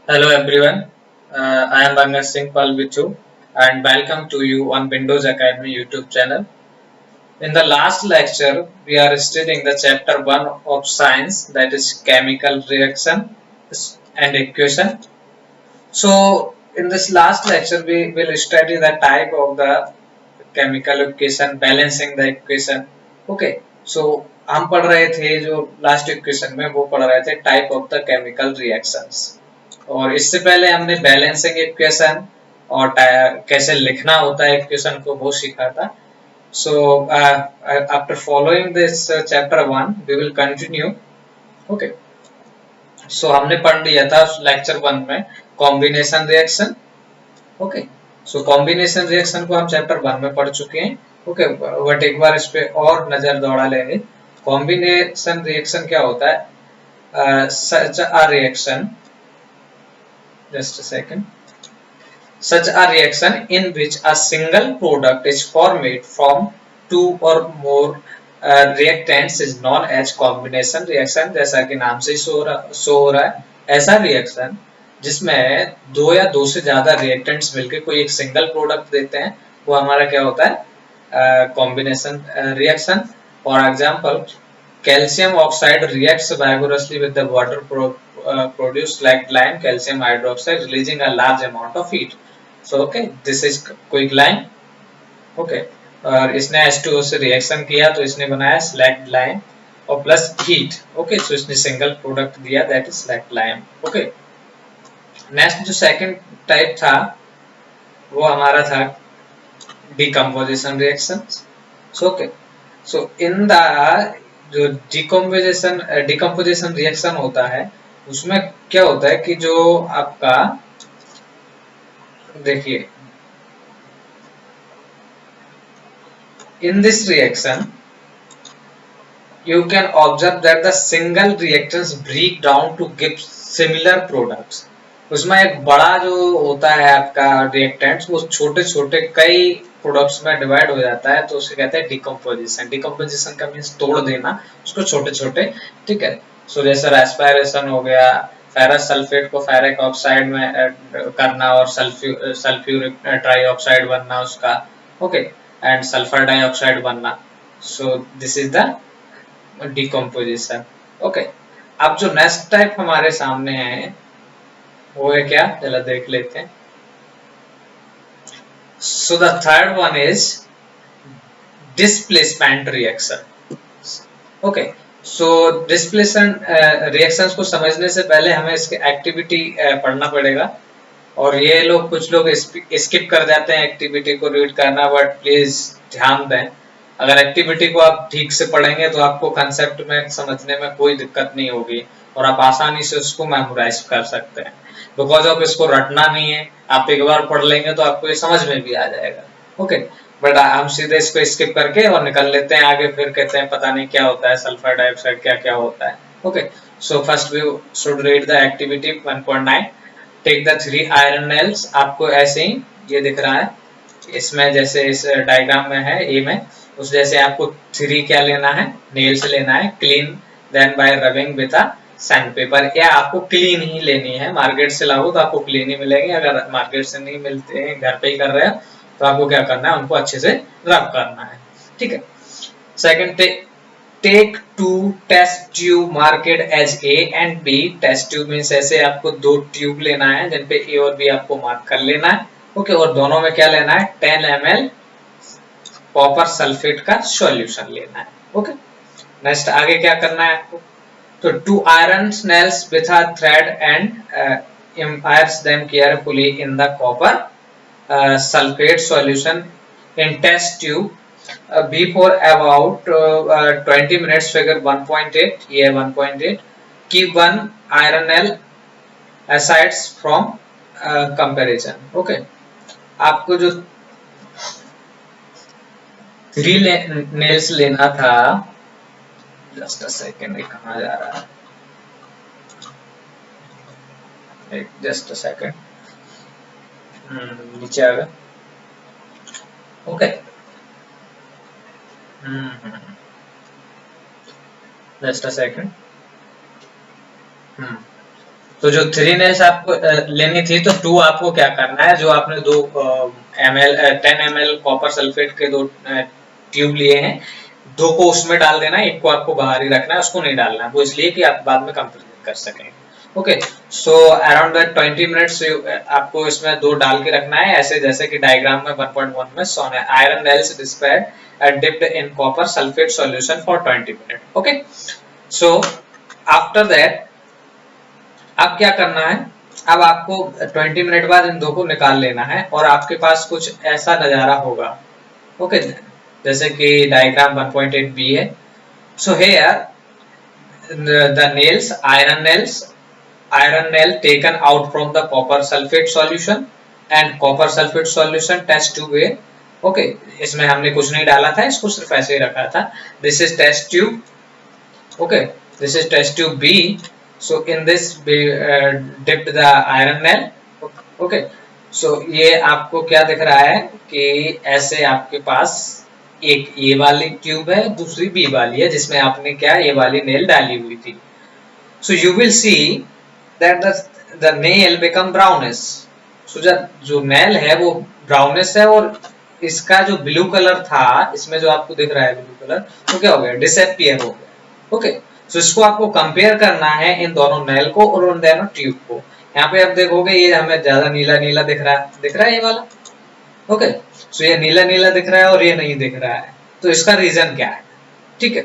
Hello everyone, I am Bangar Singh Pal with you and welcome to you on Windows Academy YouTube channel. In the last lecture, we are studying the chapter 1 of science, that is chemical reaction and equation. So in this last lecture, we will study the type of the chemical equation, balancing the equation. Okay, so हम पढ़ रहे थे जो last equation में वो पढ़ रहे थे type of the chemical reactions और इससे पहले हमने बैलेंसिंग इक्वेशन और कैसे लिखना होता है इक्वेशन को वो सीखा था. So after following this chapter 1 we will continue. Okay, so हमने पढ़ लिया था लेक्चर 1 में combination reaction. Okay, so combination reaction को हम चैप्टर 1 में पढ़ चुके हैं. ओके, बट एक बार इस पे और नजर दौड़ा लेंगे. कॉम्बिनेशन रिएक्शन क्या होता है? Such a reaction, just a second, such a reaction in which a single product is formed from two or more reactants is known as combination reaction. जैसा कि नाम से शो हो रहा है, ऐसा रिएक्शन जिसमें दो या दो से ज्यादा रिएक्टेंट्स मिलकर कोई एक सिंगल प्रोडक्ट देते हैं वो हमारा क्या होता है? Combination reaction. For example, calcium oxide reacts vigorously with the water produced like lime calcium hydroxide, releasing a large amount of heat. So okay, this is quick lime. Okay, और इसने H2O से रिएक्शन किया तो इसने बनाया slaked lime और plus heat. Okay, so इसने single product दिया, that is slaked lime. Okay, next जो सेकंड टाइप था वो हमारा था decomposition reaction. So okay, so in the जो डिकम्पोजिशन रिएक्शन होता है उसमें क्या होता है कि जो आपका देखिए, in this reaction you can observe that the single reactants break down to give similar products. उसमें एक बड़ा जो होता है आपका रिएक्टेंट्स वो छोटे छोटे कई प्रोडक्ट्स में डिवाइड हो जाता है तो उसे कहते हैं डिकम्पोजिशन. डिकम्पोजिशन का मीन्स तोड़ देना उसको छोटे छोटे. ठीक है, सो जैसे रेस्पिरेशन हो गया, फेरस सल्फेट को फेरिक ऑक्साइड में करना और सल्फ्यूरिक ट्राईऑक्साइड बनना उसका. ओके, एंड सल्फर डाइऑक्साइड बनना. सो this is the decomposition. Okay, अब जो नेक्स्ट टाइप हमारे सामने है वो है क्या, चलो देख लेते हैं. So the third one is displacement reaction. Okay, so displacement reactions को समझने से पहले हमें इसके एक्टिविटी पढ़ना पड़ेगा और ये लोग कुछ लोग स्किप कर जाते हैं एक्टिविटी को रीड करना, बट प्लीज ध्यान दें. अगर एक्टिविटी को आप ठीक से पढ़ेंगे तो आपको कंसेप्ट में समझने में कोई दिक्कत नहीं होगी और आप आसानी से उसको मेमोराइज कर सकते हैं. बिकॉज ऑफ इसको रटना नहीं है, आप एक बार पढ़ लेंगे तो आपको ये समझ में भी आ जाएगा. ओके, बट हम सीधे इसको स्किप करके और निकल लेते हैं आगे, फिर कहते हैं पता नहीं क्या होता है सल्फर डाइऑक्साइड, क्या क्या होता है. Okay, so first we should read the activity 1.9. Take the 3 iron nails. आपको ऐसे ही ये दिख रहा है इसमें, जैसे इस डायग्राम में है ए में, उस जैसे आपको 3 क्या लेना है, नेल्स लेना है. Clean then by rubbing with a sand paper. या आपको क्लीन ही लेनी है, मार्केट से लाओ तो आपको क्लीन ही मिलेगी. अगर मार्केट से नहीं मिलते हैं, घर पे ही कर रहे हो तो आपको क्या करना है, उनको अच्छे से रब करना है. ठीक है. Second, take two test tube marked as A and B. Test tube means ऐसे आपको दो ट्यूब लेना है जिन पे ए और बी आपको मार्क कर लेना है. ओके, और दोनों में क्या लेना है, 10 ml कॉपर सल्फेट का सॉल्यूशन लेना है. ओके, नेक्स्ट आगे क्या करना है आपको, तो 2 iron nails with a thread and immerse them carefully in the copper sulfate solution in test tube before about 20 minutes. Figure 1.8, ये 1.8. Keep one iron nail aside from comparison. Okay, आपको जो 3 nails लेना था, जस्ट अ सेकेंड, ये कहाँ जा रहा है, जस्ट अ सेकेंड, नीचे आ गया. Okay, just a second. तो जो 3 नेल्स आपको लेनी थी, तो 2 आपको क्या करना है, जो आपने 10 ml कॉपर सल्फेट के 2 ट्यूब लिए हैं, 2 को उसमें डाल देना है, 1 को आपको बाहर ही रखना है, उसको नहीं डालना है, वो इसलिए कि आप बाद में कंपेरिजन कर सकेंगे। ओके, सो अराउंड 20 मिनट्स आपको इसमें 2 डाल के रखना है, ऐसे जैसे कि डायग्राम में 1.1 में शोन है। Iron nails despaired dipped in copper sulphate solution for 20 minute. Okay, so after that अब क्या करना है, अब आपको 20 मिनट बाद इन 2 को निकाल लेना है और आपके पास कुछ ऐसा नजारा होगा। ओके, जैसे कि डायग्राम 1.8 बी है। So here the nails, iron nail taken out from the copper sulfate solution and copper sulfate solution test tube A। Okay, इसमें हमने कुछ नहीं डाला था, इसको सिर्फ ऐसे ही रखा था। This is test tube. Okay, this is test tube B। so in this we dipped the iron nail। okay, so ये आपको क्या दिख रहा है कि ऐसे आपके पास एक ये वाली ट्यूब है, दूसरी बी वाली है, जिसमें आपने क्या ये वाली नेल डाली हुई थी। so you will see that the nail become brownish। so जो नेल है वो ब्राउनिश है, और इसका जो ब्लू कलर था, इसमें जो आपको दिख रहा है ब्लू कलर, तो क्या हो गया, डिसअपियर हो गया। ओके, तो इसको आपको कंपेयर करना है इन दोनों नेल को और उन दोनों ट्यूब को। यहाँ पे आप देखोगे ये हमें ज्यादा नीला नीला दिख रहा है ये वाला। ओके, सो ये नीला नीला दिख रहा है और ये नहीं दिख रहा है, तो इसका रीजन क्या है? ठीक है,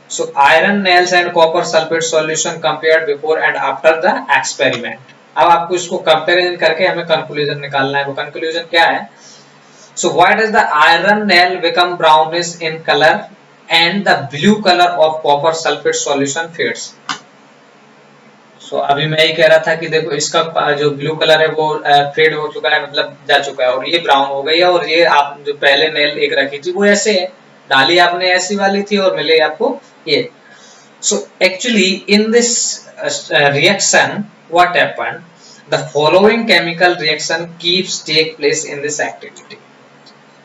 so iron nails and copper sulphate solution compared before and after the experiment. अब आपको इसको कंपेरिजन करके हमें कंक्लूजन निकालना है। वो कंक्लूजन क्या है? So why does the iron nail become brownish in color and the blue color of copper sulfate solution fades? So अभी मैं ये कह रहा था कि देखो इसका जो ब्लू कलर है वो फेड हो चुका है, मतलब जा चुका है, और ये ब्राउन हो गई है, और ये आप जो पहले नेल एक रखी थी वो ऐसे है, डाली आपने ऐसी वाली थी और मिले आपको ये। So actually in this reaction what happened? The following chemical reaction keeps take place in this activity।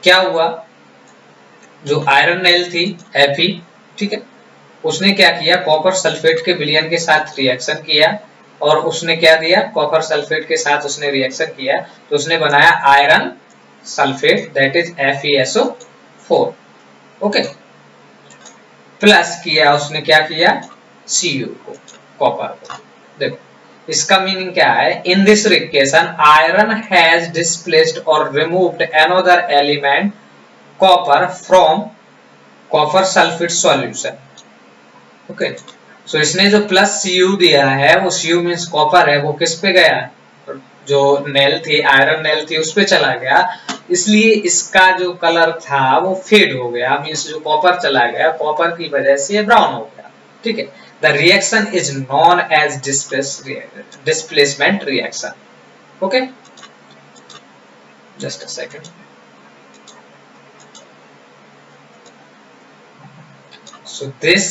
क्या हुआ, जो आयरन नेल थी Fe, ठीक है, उसने क्या किया, कॉपर सल्फेट के विलयन के साथ रिएक्शन किया, और उसने क्या दिया, कॉपर सल्फेट के साथ उसने रिएक्शन किया, तो उसने बनाया iron sulphate, that is FeSO4। Okay, plus किया उसने क्या किया, Cu को, कॉपर को। देखो इसका मीनिंग क्या है, in this reaction iron has displaced और removed another element copper from copper sulphate solution. Okay, so इसने जो प्लस Cu दिया है, वो Cu मींस कॉपर है, वो किस पे गया, जो नेल थी, आयरन नेल थी, उस पे चला गया, इसलिए इसका जो कलर था वो फेड हो गया, मींस जो कॉपर चला गया, कॉपर की वजह से ये ब्राउन हो गया। ठीक है, the reaction is known as displacement reaction। okay, just a second। so this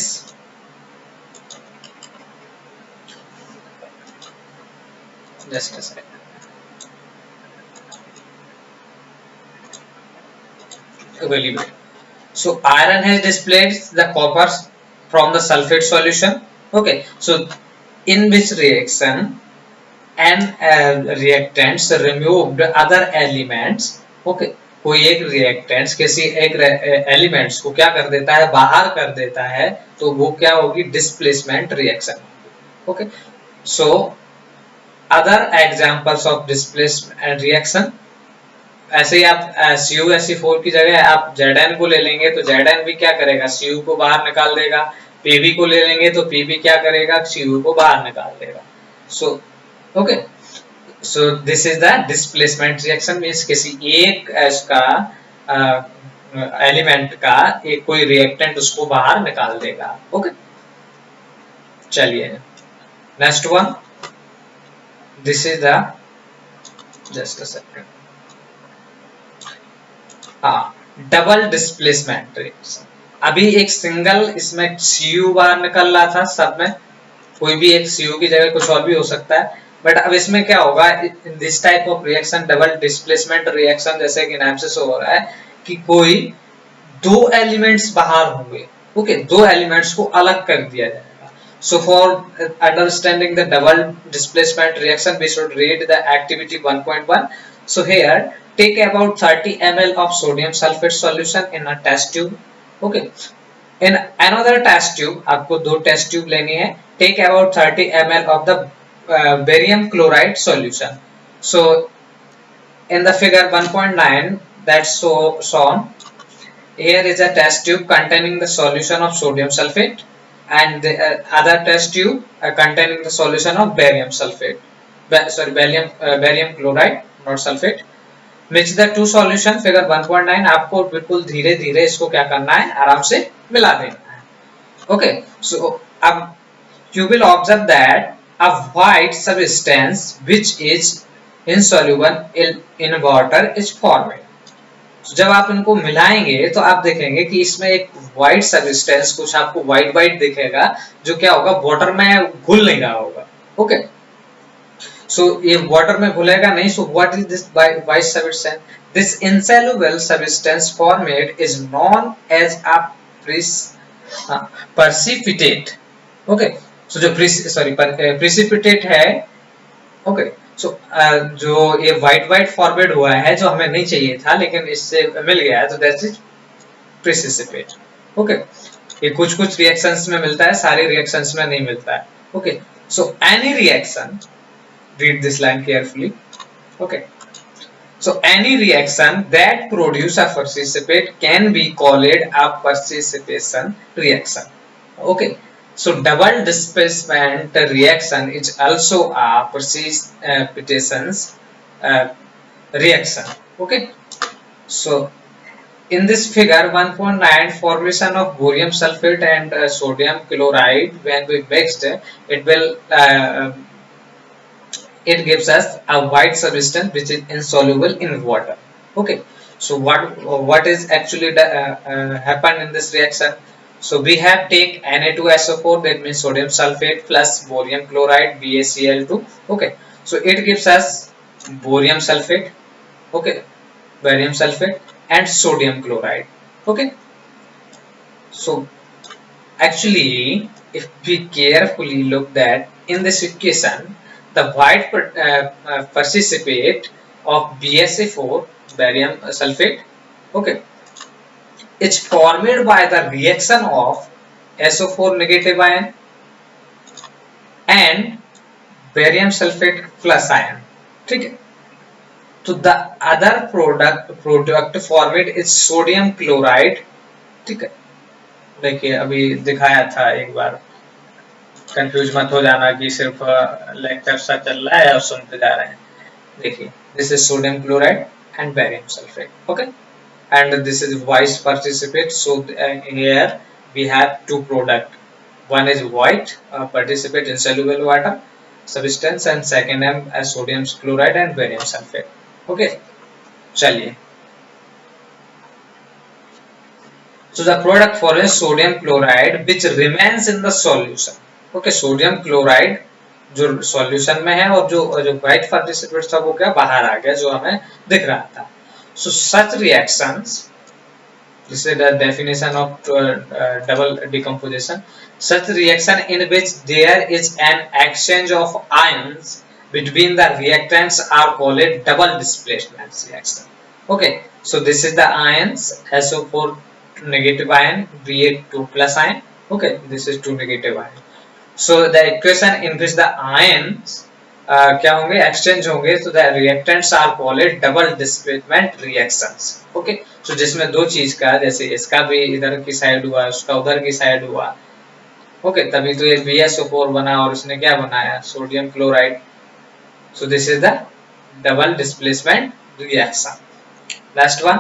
just a second। really good। so iron has displaced the copper from the sulfate solution। okay, so in which reaction and reactants removed other elements। okay, कोई एक reactants किसी एक elements को क्या कर देता है, बाहर कर देता है, तो वो क्या होगी, displacement reaction। okay, so other examples of displacement reaction, ऐसे ही आप CuSe4 की जगह आप Zn को ले लेंगे, तो Zn भी क्या करेगा, Cu को बाहर निकाल देगा, Pb को ले लेंगे तो Pb क्या करेगा, Cu को बाहर निकाल देगा। so okay, so this is the displacement reaction, means किसी एक इसका एलिमेंट का एक कोई रिएक्टेंट उसको बाहर निकाल देगा। ओके, चलिए next one, this is the just a second, double displacement reaction. अभी एक सिंगल इसमें Cu बाहर निकल रहा था, सब में कोई भी एक Cu की जगह कुछ और भी हो सकता है, बट अब इसमें क्या होगा, in this type of reaction, double displacement reaction, जैसे कि नाम से शो हो रहा है कि कोई दो एलिमेंट्स बाहर होंगे। ओके, दो एलिमेंट्स को अलग कर दिया जाएगा। So for understanding the double displacement reaction, we should read the activity 1.1. So here, take about 30 ml of sodium sulfate solution in a test tube. Okay, in another test tube, आपको दो test tube लेनी है. Take about 30 ml of the barium chloride solution. So in the figure 1.9 that's shown, here is a test tube containing the solution of sodium sulfate and the other test tube containing the solution of barium sulfate. Barium chloride, not sulfate. Mix the two solution. Figure 1.9 आपको बिल्कुल धीरे धीरे इसको क्या करना है, आराम से मिला देना है. Okay, so अब you will observe that a white substance which is insoluble in water is formed. तो जब आप इनको मिलाएंगे तो आप देखेंगे कि इसमें एक व्हाइट सब्सटेंस, कुछ आपको व्हाइट व्हाइट दिखेगा, जो क्या होगा, वाटर में घुल नहीं रहा होगा. ओके, सो ये वाटर में घुलेगा नहीं. So what is this white substance? This insoluble substance formed is known as a precipitate. Okay, so जो प्रेसिपिटेट है. ओके, सो जो ये व्हाइट व्हाइट फॉर्मेट हुआ है, जो हमें नहीं चाहिए था लेकिन इससे मिल गया है, तो दैट इज प्रेसिपिटेट. ओके, ये कुछ कुछ रिएक्शंस में मिलता है, सारे रिएक्शंस में नहीं मिलता है. Okay, so any reaction, read this line carefully. Okay, so any reaction that produce a precipitate can be called a precipitation reaction. Okay, so double displacement reaction is also a precipitation reaction. Okay, so in this figure 1.9, formation of barium sulfate and sodium chloride, when we mixed, it will it gives us a white substance which is insoluble in water. Okay, so what is actually happened in this reaction? So we have take Na2SO4, that means sodium sulfate, plus barium chloride, BaCl2. Okay, so it gives us barium sulfate, okay, barium sulfate and sodium chloride. Okay, so actually if we carefully look that in this equation, the white precipitate of BaSO4, barium sulfate, okay, it's formed by the reaction of SO4 negative ion and barium sulfate plus ion. ठीक है, तो the other product formed is sodium chloride. ठीक है, देखिए अभी दिखाया था एक बार, कंफ्यूज मत हो जाना कि सिर्फ लेक्चर सा चल रहा है और सुनते जा रहे हैं. देखिए, this is sodium chloride and barium sulphate. Okay, and this is white participate. So here we have two product. One is white participate insoluble water substance and second M as sodium chloride and barium sulfate. Okay, चलिए. So the product for is sodium chloride which remains in the solution. Okay, sodium chloride जो solution में है और जो white participate था वो क्या बाहर आ गया, जो हमें दिख रहा था. So such reactions, this is the definition of double decomposition. Such reaction in which there is an exchange of ions between the reactants are called double displacement reaction. Okay, so this is the ions, SO4 negative ion, Ba2 plus ion. Okay, this is 2 negative ion. So the equation in which the ions क्या होंगे, exchange होंगे, तो the reactants are called double displacement reactions. Okay, so जिसमें दो चीज का, जैसे इसका भी इधर की साइड हुआ, उसका उधर की साइड हुआ. ओके, तभी तो ये BaSO4 बना और उसने क्या बनाया, sodium chloride. So this is the double displacement reaction. Last one.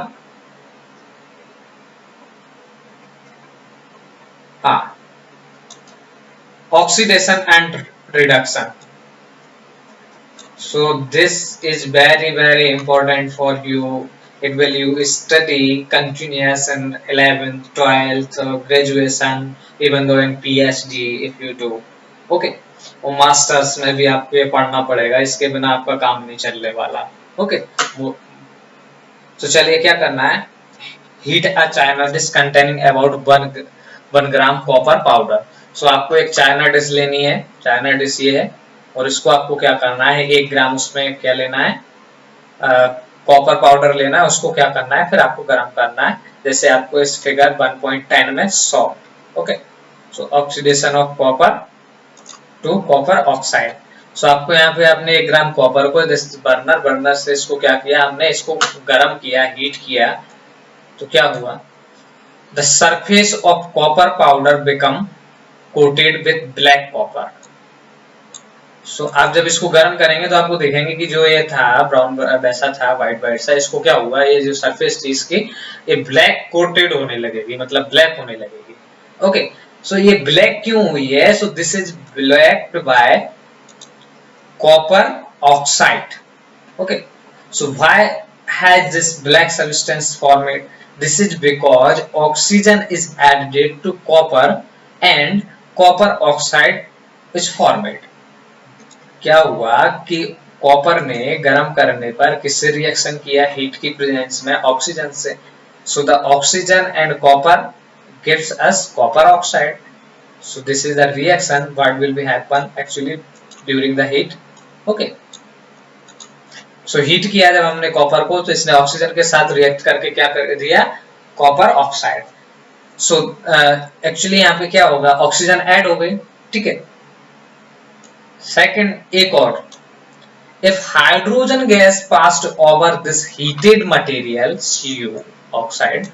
Oxidation and reduction. So this is very important for you. It will you study continuous in 11th, 12th, graduation, even though in PhD if you do. Okay, और masters में भी आपको ये पढ़ना पड़ेगा, इसके बिना आपका काम नहीं चलने वाला. ओके, तो चलिए क्या करना है, heat a china dish containing about 1 gram copper powder. So आपको एक चाइना डिश लेनी है, चाइना डिश ये है, और इसको आपको क्या करना है, 1 ग्राम उसमें क्या लेना है, कॉपर पाउडर लेना है, उसको क्या करना है, फिर आपको गर्म करना है, जैसे आपको इस फिगर 1.10 में 100। Okay, so oxidation of copper to copper oxide. So आपको यहाँ पे आपने 1 ग्राम कॉपर को बर्नर से इसको क्या किया, हमने इसको गर्म किया, हीट किया, तो क्या हुआ, the surface of copper powder become coated with black copper. So आप जब इसको गर्म करेंगे तो आपको देखेंगे कि जो ये था ब्राउन वैसा था, व्हाइट सा, इसको क्या हुआ, ये जो सरफेस थी इसकी, ये ब्लैक कोटेड होने लगेगी, मतलब ब्लैक होने लगेगी। ओके, सो ये ब्लैक क्यों हुई है, so this is blacked by copper oxide. Okay, so why has this black substance formed? This is because oxygen is added to copper and copper oxide is formed. क्या हुआ कि copper ने गर्म करने पर किससे रिएक्शन किया, हीट की प्रेजेंस में ऑक्सीजन से। So the oxygen and copper gives us copper oxide. So this is the reaction what will be happen actually during the heat. Okay, so heat किया जब हमने कॉपर को, तो इसने ऑक्सीजन के साथ रिएक्ट करके क्या कर दिया, कॉपर ऑक्साइड। सो एक्चुअली यहाँ पे क्या होगा, ऑक्सीजन ऐड हो गई, ठीक है। सेकंड, एक और, if hydrogen gas passed over this heated material Cu oxide,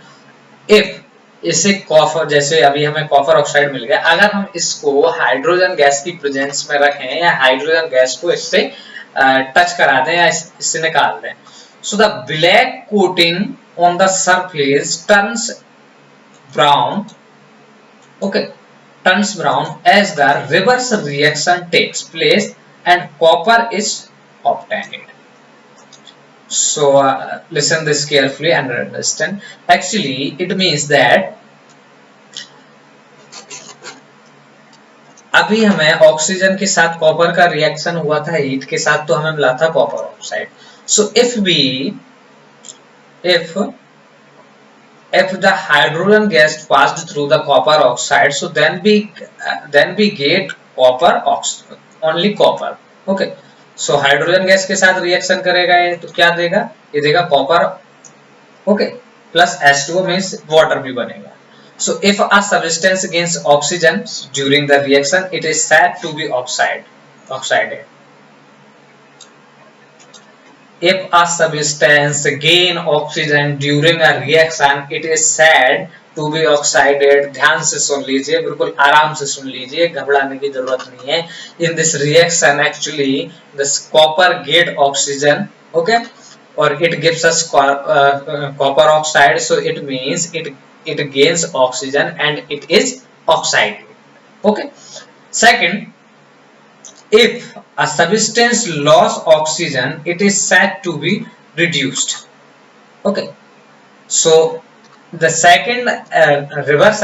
if इसे कॉपर, जैसे अभी हमें कॉपर ऑक्साइड मिल गया, अगर हम इसको हाइड्रोजन गैस की प्रेजेंस में रखें या हाइड्रोजन गैस को इससे टच करा दें या इससे निकाल दें, so the black coating on the surface turns brown, okay, turns brown as the reverse reaction takes place and copper is obtained. So listen this carefully and understand. Actually it means that अभी हमें oxygen के साथ copper का reaction हुआ था heat के साथ, तो हमें मिला था copper oxide. So if the hydrogen gas passed through the copper oxide, so then we get copper oxide, only copper. Okay, so hydrogen gas के साथ रिएक्शन करेगा ये, तो क्या देगा, ये देगा copper, okay, plus H2O means water भी बनेगा। So if a substance gains oxygen during the reaction, it is said to be oxidised. If a substance gain oxygen during a reaction, it is said to be oxided. ध्यान से सुन लीजिए, बिल्कुल आराम से सुन लीजिए, घबराने की जरूरत नहीं है। In this reaction, actually, this copper get oxygen, okay, or it gives us copper oxide. So it means it gains oxygen and it is oxided. Okay. Second, if a substance loss oxygen, it is said to be reduced. Okay, so the second reverse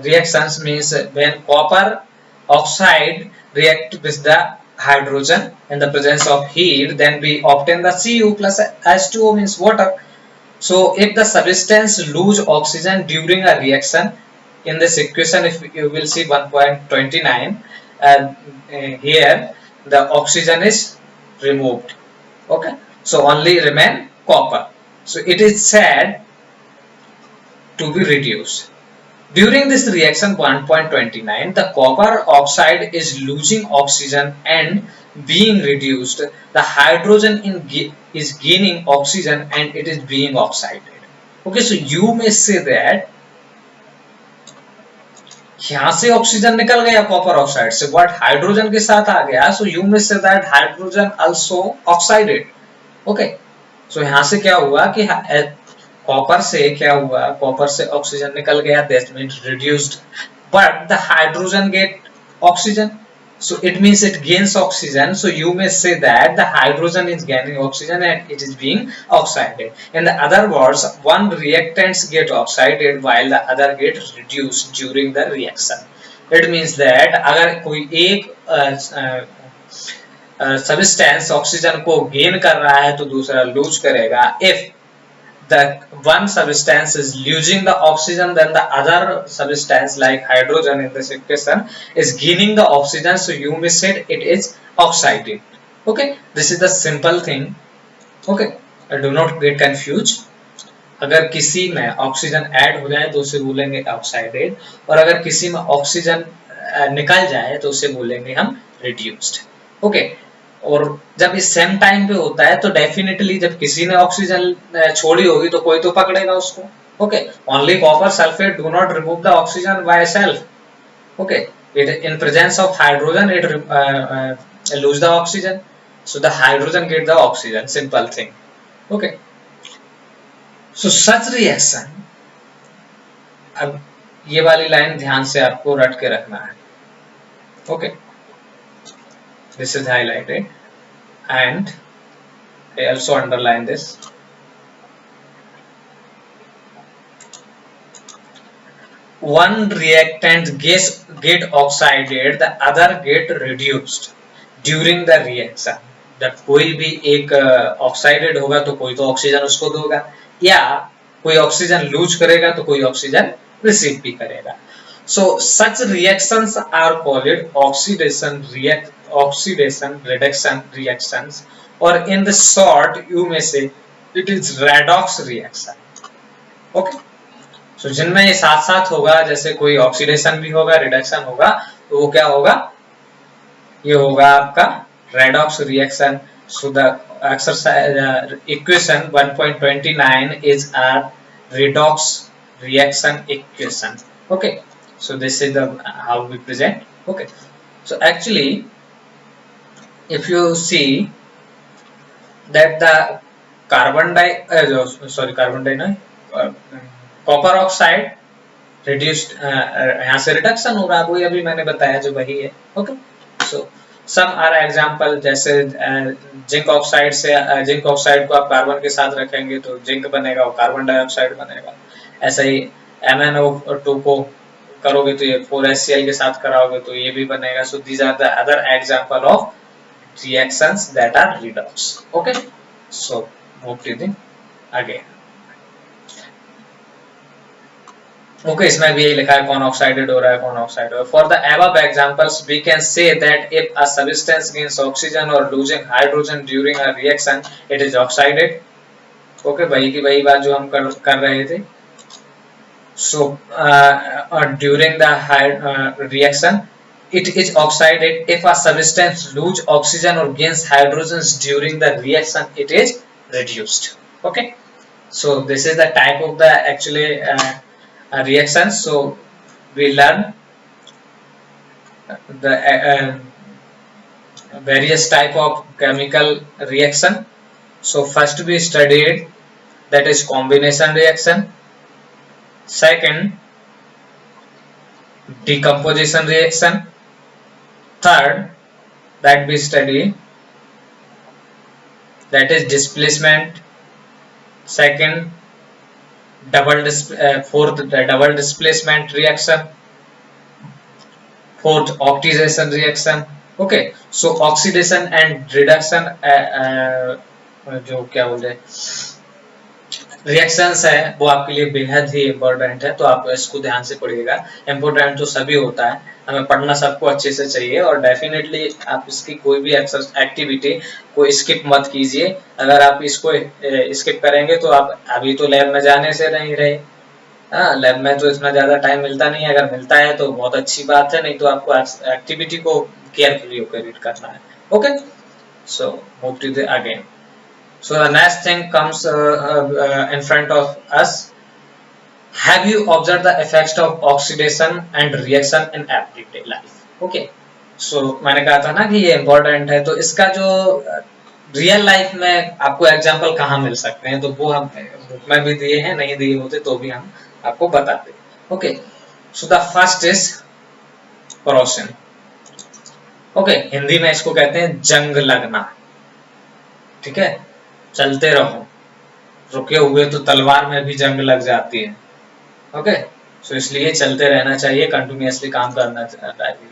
reactions means when copper oxide react with the hydrogen in the presence of heat, then we obtain the Cu plus H2O means water. So if the substance lose oxygen during a reaction, in this equation if you will see 1.29, here the oxygen is removed, okay, so only remain copper, so it is said to be reduced. During this reaction 1.29, the copper oxide is losing oxygen and being reduced, the hydrogen is gaining oxygen and it is being oxided. Okay, so you may say that यहाँ से oxygen निकल गया copper oxide से, but hydrogen के साथ आ गया, so you may say that hydrogen also oxidised. Okay, so यहाँ से क्या हुआ कि कॉपर से क्या हुआ, कॉपर से ऑक्सीजन निकल गया, that means reduced, but the hydrogen gate oxygen, so it means it gains oxygen, so you may say that the hydrogen is gaining oxygen and it is being oxided. In the other words, one reactants get oxided while the other get reduced during the reaction. It means that अगर कोई एक substance oxygen को gain कर रहा है तो दूसरा loose करेगा, if the one substance is losing the oxygen, then the other substance like hydrogen in this equation is gaining the oxygen, so you may say it is oxided. Okay, this is the simple thing. Okay, do not get confused. अगर किसी में oxygen add हो जाए तो उसे बोलेंगे ऑक्साइडेड, और अगर किसी में ऑक्सीजन निकल जाए तो उसे बोलेंगे हम रिड्यूस्ड. ओके, और जब इस सेम टाइम पे होता है तो डेफिनेटली जब किसी ने ऑक्सीजन छोड़ी होगी तो कोई तो पकड़ेगा उसको. Okay, only copper sulphate do not remove the oxygen by self. Okay, it in presence of hydrogen it lose the oxygen, so the hydrogen get the oxygen, simple thing. Okay, so such reaction, अब ये वाली line ध्यान से आपको रट के रखना है. Okay, this is highlighted and I also underline this. One reactant get oxided, the other get reduced during the reaction. जब कोई भी एक ऑक्साइडेड होगा तो कोई तो ऑक्सीजन उसको दोगा, या कोई ऑक्सीजन लूज करेगा तो कोई ऑक्सीजन रिसीव भी करेगा. So such reactions are called oxidation reduction reactions, or in the short you may say it is redox reaction. Okay, so जिनमें ये साथ साथ होगा, जैसे कोई ऑक्सीडेशन भी होगा रिडक्शन होगा, तो वो क्या होगा, ये होगा आपका redox reaction. So the exercise equation 1.29 is a redox reaction equation. Okay, so this is the how we present. Okay, so actually if you see that the copper oxide reduced, यहाँ से रिडक्शन हो रहा है, वही अभी मैंने बताया जो वही है. Okay, so some are example, जैसे जिंक ऑक्साइड से जिंक ऑक्साइड को आप कार्बन के साथ रखेंगे तो जिंक बनेगा, और कार्बन डाइऑक्साइड बनेगा. ऐसा ही MnO2 को करोगे तो ये 4HCl के साथ कराओगे तो ये भी बनेगा. So these are the other example of reactions that are redox. Okay, so move to the again. Okay, इसमें भी यही लिखा है कौन ऑक्साइडेड हो रहा है, कौन ऑक्साइड हो रहा है. For the above examples we can say that if a substance gains oxygen or losing hydrogen during a reaction it is oxided. Okay, वही की वही बात जो हम कर रहे थे. So during the reaction it is oxided. If a substance lose oxygen or gains hydrogens during the reaction it is reduced. Okay, so this is the type of the actually reactions. So we learn the various type of chemical reaction. So first we studied that is combination reaction, second decomposition reaction, third that we study that is displacement, second fourth double displacement reaction, fourth oxidation reaction. Okay, so oxidation and reduction जो क्या बोले reactions है वो आपके लिए बेहद ही important है, तो आप इसको ध्यान से पढ़िएगा. इम्पोर्टेंट तो सभी होता है, हमें पढ़ना सबको अच्छे से चाहिए, और डेफिनेटली आप इसकी कोई भी एक्टिविटी को स्किप मत कीजिए. अगर आप इसको स्किप करेंगे तो आप अभी तो लैब में जाने से नहीं रहे. लैब में तो इतना ज्यादा टाइम मिलता नहीं है, अगर मिलता है तो बहुत अच्छी बात है, नहीं तो आपको एक्टिविटी को केयरफुली होकर रीड करना है. Okay, so move to the again. So the next thing comes in front of us. Have you observed the effects of oxidation and reaction in everyday life? Okay. So मैंने कहा था ना कि ये important है, तो इसका जो रियल लाइफ में आपको एग्जांपल कहाँ मिल सकते हैं, तो वो हम बुक में भी दिए हैं, नहीं दिए होते तो भी हम आपको बताते हैं. Okay. So the first is corrosion. Okay. Hindi में इसको कहते हैं जंग लगना. ठीक है, चलते रहो, रुके हुए तो तलवार में भी जंग लग जाती है. ओके, सो इसलिए चलते रहना चाहिए, कंटिन्यूअसली काम करना चाहिए.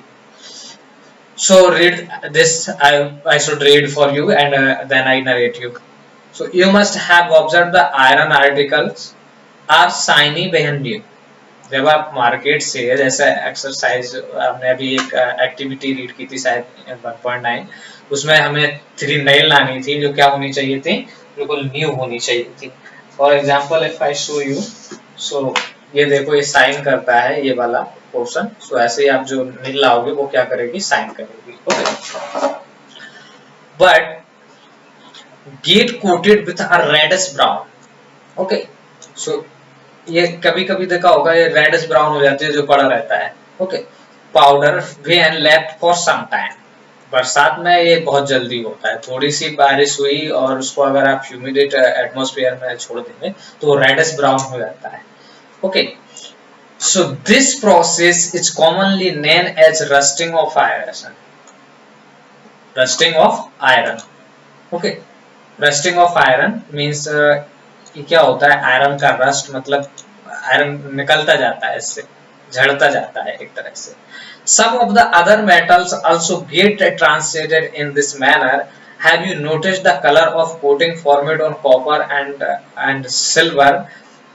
So read this, I should read for you and then I narrate you. So you must have observed the iron articles are shiny behind you. जब आप मार्केट से जैसे एक्सरसाइज हमने अभी एक एक्टिविटी रीड की थी शायद 1.9 उसमें हमें 3 नेल लानी थी जो क्या होनी चाहिए थी बिल्कुल न्यू होनी चाहिए थी for example if I show you so ये देखो ये साइन करता है ये वाला पोर्शन सो ऐसे ही आप जो नील लाओगे वो क्या करेगी साइन करेगी okay but get coated with a reddish brown okay so ये कभी कभी देखा होगा ये रेडिश ब्राउन हो जाती है जो पड़ा रहता है okay powder when left for some time बरसात में ये बहुत जल्दी होता है थोड़ी सी बारिश हुई और उसको अगर आप ह्यूमिडिट एटमॉस्फेयर में छोड़ देंगे तो रेडिश ब्राउन हो जाता है okay so this process is commonly known as rusting of iron rusting of iron okay rusting of iron means कि क्या होता है आयरन का रस्ट मतलब आयरन निकलता जाता है इससे झड़ता जाता है एक तरह से some of the other metals also get translated in this manner have you noticed the color of coating formed on copper and silver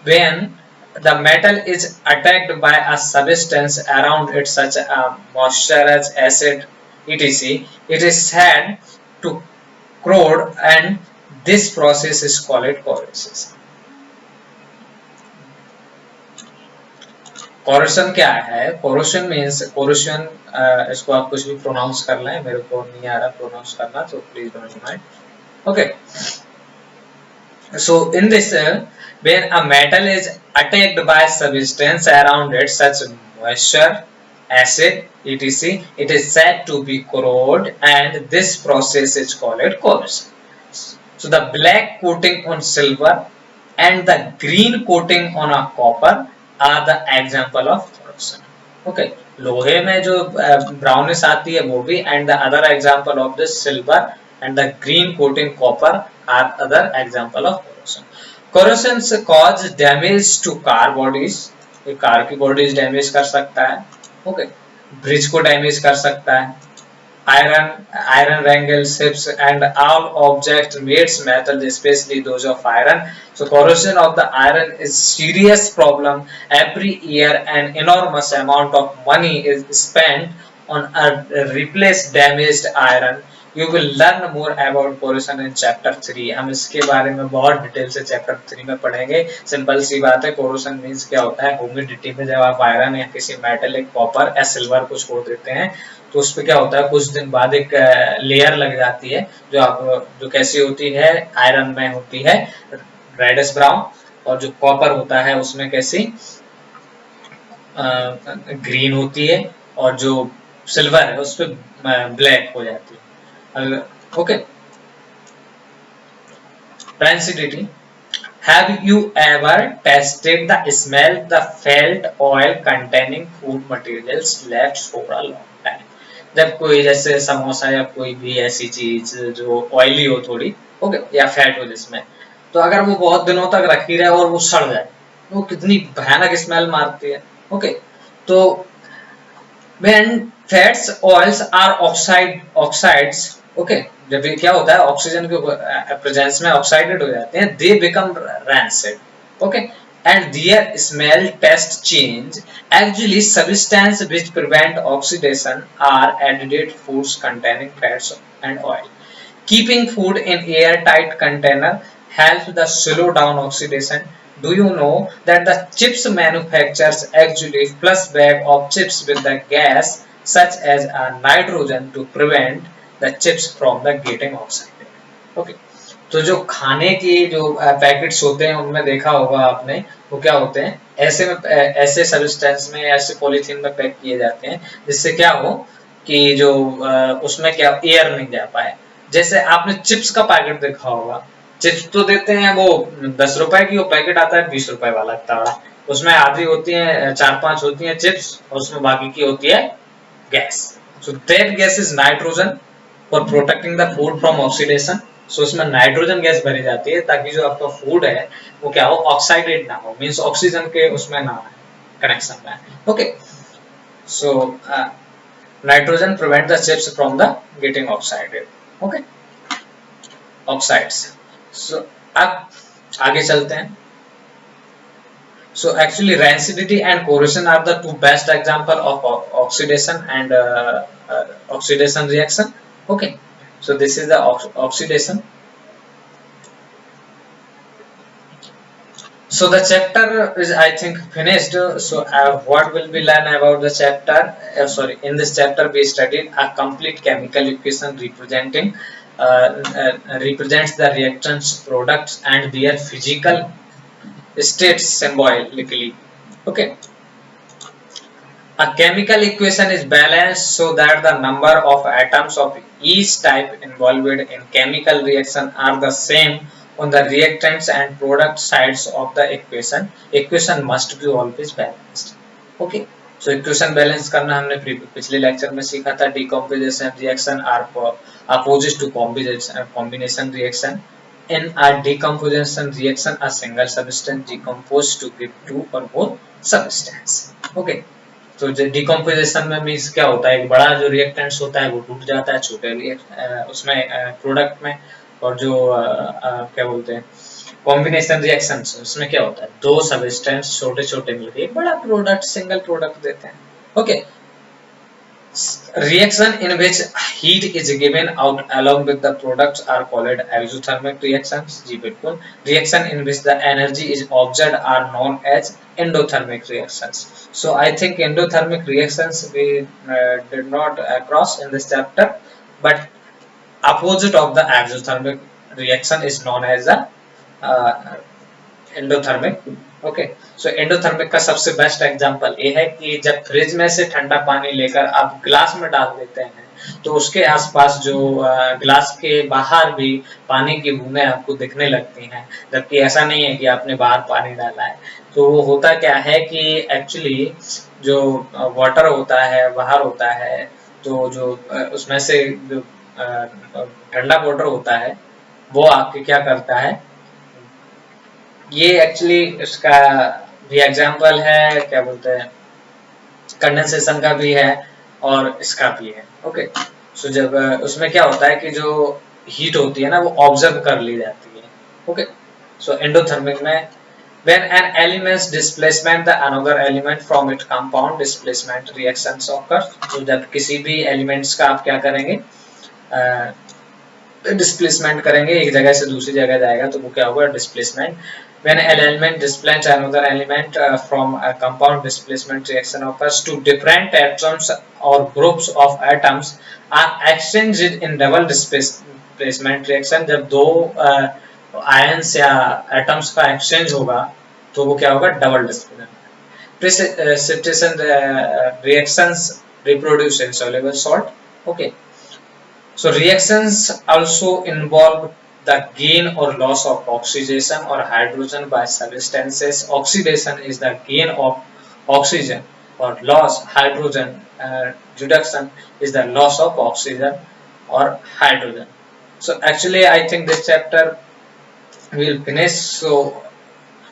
when the metal is attacked by a substance around it such as moisture as acid etc it is said to corrode and this process is called corrosion corrosion क्या है corrosion means corrosion इसको आप कुछ भी pronounce कर लें मेरे को नहीं आ रहा प्रोनाउंस करना तो please don't mind okay so in this when a metal is attacked by substance around it such moisture acid etc it is said to be corrode and this process is called corrosion so the black coating on silver and the green coating on a copper are the example of corrosion okay लोहे में जो brownish आती है वो भी and the other example of this silver and the green coating copper are other example of corrosion corrosion cause damage to car bodies ये car की bodies damage कर सकता है ओके ब्रिज को डैमेज कर सकता है iron wrangles ships and all objects made metal especially those of iron so corrosion of the iron is serious problem every year an enormous amount of money is spent on a replace damaged iron you will learn more about corrosion in chapter 3 हम इसके बारे में बहुत detail से chapter 3 में पढ़ेंगे simple सी बात है corrosion मींस क्या होता है ह्यूमिडिटी में जब आप आयरन या किसी मेटल एक कॉपर या सिल्वर को छोड़ देते हैं तो उसपे क्या होता है कुछ दिन बाद एक लेयर लग जाती है जो कैसी होती है आयरन में होती है रेडिश ब्राउन और जो कॉपर होता है उसमें कैसी ग्रीन होती है और जो सिल्वर है उस पे ब्लैक हो जाती है okay Rancidity have you ever tested the smell the felt oil containing food materials left for a long time जब कोई जैसे समोसा या कोई भी ऐसी चीज जो ऑयली हो थोड़ी ओके या फैट हो जिसमें तो अगर वो बहुत दिनों तक रखी रहे और वो सड़ जाए वो कितनी भयानक स्मेल मारती है ओके तो when fats oils are oxides okay जब ये क्या होता है ऑक्सीजन के प्रेजेंस में ऑक्साइडेड हो जाते हैं they become rancid okay and their smell taste change actually substance which prevent oxidation are added foods containing fats and oil keeping food in airtight container helps the slow down oxidation do you know that the chips manufacturers actually flush bag of chips with the gas such as a nitrogen to prevent the chips from the getting oxided okay तो जो खाने की जो packets होते हैं उनमें देखा होगा आपने वो क्या होते हैं ऐसे सब्सटेंस में ऐसे पॉलीथीन में पैक किए जाते हैं जिससे क्या हो कि जो उसमें क्या एयर नहीं जा पाए जैसे आपने चिप्स का पैकेट देखा होगा चिप्स तो देते हैं वो 10 रुपए की वो पैकेट आता है 20 रुपए वाला ताड़ा उसमें आधी होती है 4-5 होती है चिप्स और उसमें बाकी की होती है gas so that gas is nitrogen for protecting the food from oxidation so उसमें नाइट्रोजन गैस भरी जाती है ताकि जो आपका फूड है वो क्या हो ऑक्साइडेड ना हो मींस ऑक्सीजन के उसमें ना आए कनेक्शन में okay so nitrogen prevent the chips from the getting oxidised okay oxides so अब आगे चलते हैं. So actually rancidity and corrosion are the two best example of oxidation and oxidation reaction. Okay, so this is the oxidation. So the chapter is, I think, finished. So what will we learn about the chapter? In this chapter we studied a complete chemical equation represents the reactants, products, and their physical states symbolically. Okay. A chemical equation is balanced so that the number of atoms of each type involved in chemical reaction are the same on the reactants and product sides of the equation. Equation must be always balanced. Okay. So equation balance करना हमने पिछले lecture में सीखा था. Decomposition reaction are opposite to combination reaction. In a decomposition reaction, a single substance decomposes to give two or more substance. Okay. तो decomposition में means क्या होता है, एक बड़ा जो रिएक्टेंट्स होता है वो टूट जाता है छोटे उसमें प्रोडक्ट में, और जो क्या बोलते हैं कॉम्बिनेशन रिएक्शंस, उसमें क्या होता है दो सबस्टेंस छोटे छोटे मिलकर एक बड़ा प्रोडक्ट सिंगल प्रोडक्ट देते हैं. Okay. Reaction in which heat is given out along with the products are called exothermic reactions. जी बिल्कुल. Reaction in which the energy is observed are known as endothermic reactions. So I think endothermic reactions we did not cross in this chapter, but opposite of the exothermic reaction is known as the endothermic. Okay. So endothermic का सबसे best example ये है कि जब fridge में से ठंडा पानी लेकर आप ग्लास में डाल देते हैं तो उसके आसपास जो ग्लास के बाहर भी पानी की बूंदें आपको दिखने लगती हैं, जबकि ऐसा नहीं है कि आपने बाहर पानी डाला है. तो वो होता क्या है कि एक्चुअली जो वाटर होता है बाहर होता है, तो जो उसमें से जो ठंडा वाटर होता है वो आपके क्या करता है, ये एक्चुअली इसका भी एग्जांपल है, क्या बोलते हैं कंडेंसेशन का भी है और इसका भी है. ओके. सो जब उसमें क्या होता है कि जो हीट होती है ना वो ऑब्जर्व कर ली जाती है. ओके. सो एंडोथर्मिक में when an element's displacement the another element from its compound displacement reactions occurs. तो जब किसी भी एलिमेंट्स का आप क्या करेंगे डिस्प्लेसमेंट करेंगे, एक जगह से दूसरी जगह जाएगा तो वो क्या होगा displacement. When an element displaces another element from a compound displacement reaction occurs. Two different atoms or groups of atoms are exchanged in double displacement reaction. जब दो आयंस या एटम्स का एक्सचेंज होगा तो वो क्या होगा double displacement. Precipitation reactions reproduce in soluble salt. Okay. So reactions also involve the gain or loss of oxidation or hydrogen by substances. Oxidation is the gain of oxygen or loss hydrogen. Reduction is the loss of oxygen or hydrogen. So actually I think this chapter will finish. So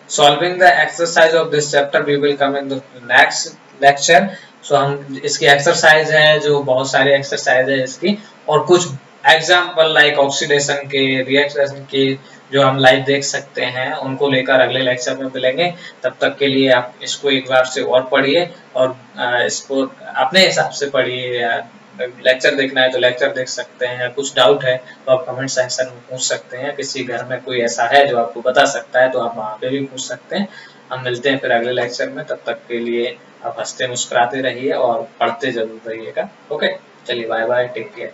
solving the exercise of this chapter we will come in the next lecture. So हम इसकी exercise है जो बहुत सारे exercise है इसकी, और कुछ एग्जाम्पल लाइक ऑक्सीडेशन के रिएक्शन के जो हम लाइव देख सकते हैं उनको लेकर अगले लेक्चर में मिलेंगे. तब तक के लिए आप इसको एक बार से और पढ़िए और इसको अपने हिसाब से पढ़िए. लेक्चर देखना है तो लेक्चर देख सकते हैं, कुछ डाउट है तो आप कमेंट सेक्शन में पूछ सकते हैं. किसी घर में कोई ऐसा है जो आपको बता सकता है तो आप वहाँ पे भी पूछ सकते हैं. हम मिलते हैं फिर अगले लेक्चर में. तब तक के लिए आप हंसते मुस्कुराते रहिए और पढ़ते जरूर रहिएगा. ओके. चलिए बाय बाय, टेक केयर.